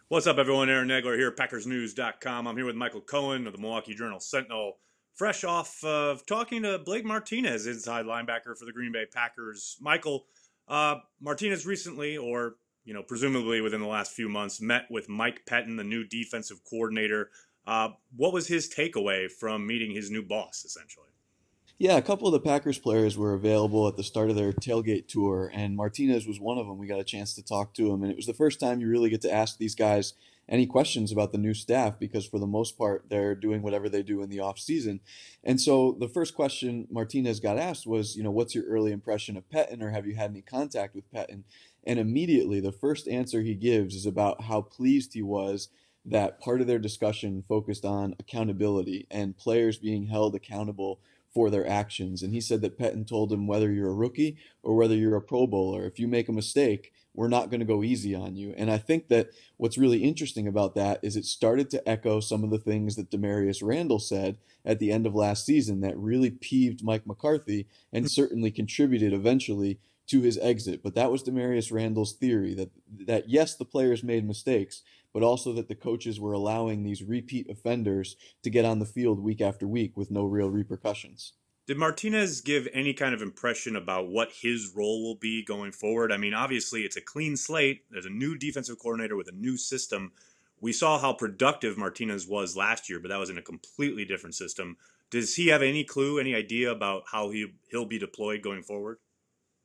What's up, everyone? Aaron Nagler here, PackersNews.com. I'm here with Michael Cohen of the Milwaukee Journal Sentinel, fresh off of talking to Blake Martinez, inside linebacker for the Green Bay Packers. Michael, Martinez recently, or presumably within the last few months, met with Mike Pettine, the new defensive coordinator. What was his takeaway from meeting his new boss, essentially? Yeah, a couple of the Packers players were available at the start of their tailgate tour, and Martinez was one of them. We got a chance to talk to him, and it was the first time you really get to ask these guys any questions about the new staff because for the most part they're doing whatever they do in the off season. And so the first question Martinez got asked was, what's your early impression of Pettine, or have you had any contact with Pettine? And immediately the first answer he gives is about how pleased he was that part of their discussion focused on accountability and players being held accountable for their actions. And he said that Pettine told him, whether you're a rookie or whether you're a Pro Bowler, if you make a mistake, we're not going to go easy on you. And I think that what's really interesting about that is it started to echo some of the things that Demarius Randall said at the end of last season that really peeved Mike McCarthy and certainly contributed eventually to his exit. But that was Demarius Randall's theory that yes, the players made mistakes, but also that the coaches were allowing these repeat offenders to get on the field week after week with no real repercussions. Did Martinez give any kind of impression about what his role will be going forward? I mean, obviously, it's a clean slate. There's a new defensive coordinator with a new system. We saw how productive Martinez was last year, but that was in a completely different system. Does he have any clue, any idea about how he'll be deployed going forward?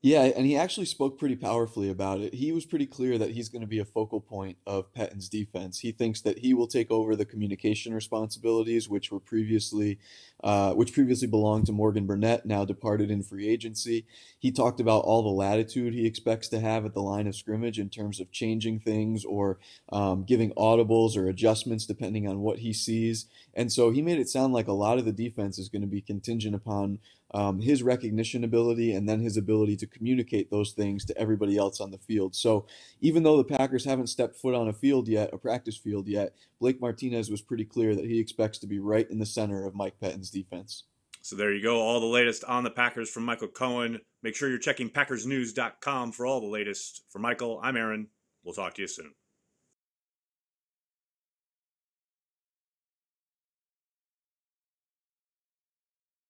Yeah, and he actually spoke pretty powerfully about it. He was pretty clear that he's going to be a focal point of Pettine's defense. He thinks that he will take over the communication responsibilities, which previously belonged to Morgan Burnett, now departed in free agency. He talked about all the latitude he expects to have at the line of scrimmage in terms of changing things or giving audibles or adjustments depending on what he sees. And so he made it sound like a lot of the defense is going to be contingent upon his recognition ability and then his ability to communicate those things to everybody else on the field. So even though the Packers haven't stepped foot on a practice field yet, Blake Martinez was pretty clear that he expects to be right in the center of Mike Pettine's defense. So there you go. All the latest on the Packers from Michael Cohen. Make sure you're checking PackersNews.com for all the latest. For Michael, I'm Aaron. We'll talk to you soon.